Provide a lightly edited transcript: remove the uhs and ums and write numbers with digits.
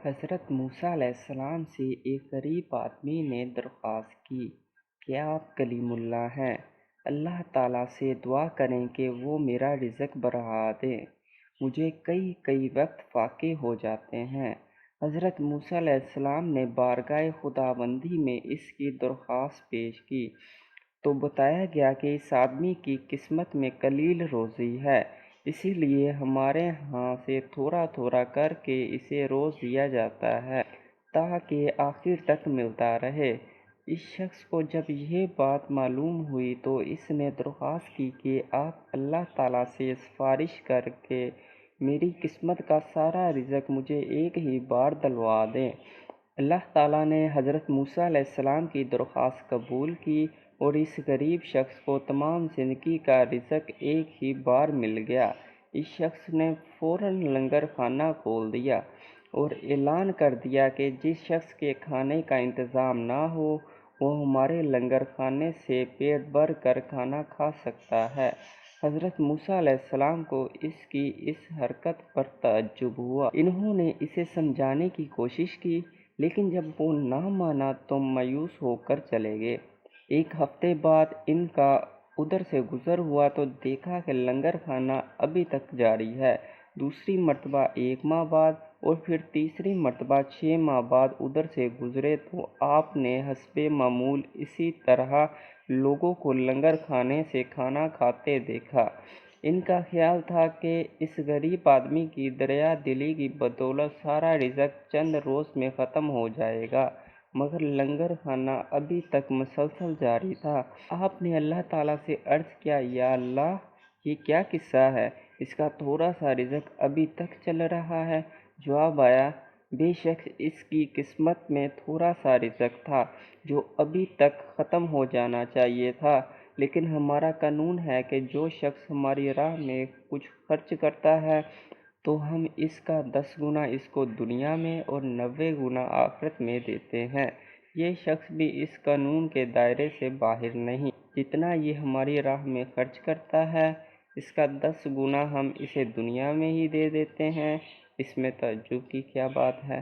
حضرت موسیٰ علیہ السلام سے ایک غریب آدمی نے درخواست کی کہ آپ کلیم اللہ ہیں، اللہ تعالیٰ سے دعا کریں کہ وہ میرا رزق بڑھا دیں، مجھے کئی وقت فاقے ہو جاتے ہیں۔ حضرت موسیٰ علیہ السلام نے بارگاہ خداوندی میں اس کی درخواست پیش کی تو بتایا گیا کہ اس آدمی کی قسمت میں قلیل روزی ہے، اسی لیے ہمارے ہاں سے تھوڑا تھوڑا کر کے اسے روز دیا جاتا ہے تاکہ آخر تک ملتا رہے۔ اس شخص کو جب یہ بات معلوم ہوئی تو اس نے درخواست کی کہ آپ اللہ تعالیٰ سے سفارش کر کے میری قسمت کا سارا رزق مجھے ایک ہی بار دلوا دیں۔ اللہ تعالیٰ نے حضرت موسیٰ علیہ السلام کی درخواست قبول کی اور اس غریب شخص کو تمام زندگی کا رزق ایک ہی بار مل گیا۔ اس شخص نے فوراً لنگر خانہ کھول دیا اور اعلان کر دیا کہ جس شخص کے کھانے کا انتظام نہ ہو وہ ہمارے لنگر خانے سے پیٹ بھر کر کھانا کھا سکتا ہے۔ حضرت موسیٰ علیہ السلام کو اس کی اس حرکت پر تعجب ہوا۔ انہوں نے اسے سمجھانے کی کوشش کی لیکن جب وہ نہ مانا تو مایوس ہو کر چلے گئے۔ ایک ہفتے بعد ان کا ادھر سے گزر ہوا تو دیکھا کہ لنگر خانہ ابھی تک جاری ہے۔ دوسری مرتبہ 1 ماہ بعد اور پھر تیسری مرتبہ 6 ماہ بعد ادھر سے گزرے تو آپ نے حسب معمول اسی طرح لوگوں کو لنگر کھانے سے کھانا کھاتے دیکھا۔ ان کا خیال تھا کہ اس غریب آدمی کی دریا دلی کی بدولت سارا رزق چند روز میں ختم ہو جائے گا، مگر لنگر خانہ ابھی تک مسلسل جاری تھا۔ آپ نے اللہ تعالیٰ سے عرض کیا، یا اللہ، یہ کیا قصہ ہے؟ اس کا تھوڑا سا رزق ابھی تک چل رہا ہے۔ جواب آیا، بے شک اس کی قسمت میں تھوڑا سا رزق تھا جو ابھی تک ختم ہو جانا چاہیے تھا، لیکن ہمارا قانون ہے کہ جو شخص ہماری راہ میں کچھ خرچ کرتا ہے تو ہم اس کا 10 گنا اس کو دنیا میں اور 90 گنا آخرت میں دیتے ہیں۔ یہ شخص بھی اس قانون کے دائرے سے باہر نہیں۔ جتنا یہ ہماری راہ میں خرچ کرتا ہے اس کا 10 گنا ہم اسے دنیا میں ہی دے دیتے ہیں۔ اس میں تعجب کی کیا بات ہے؟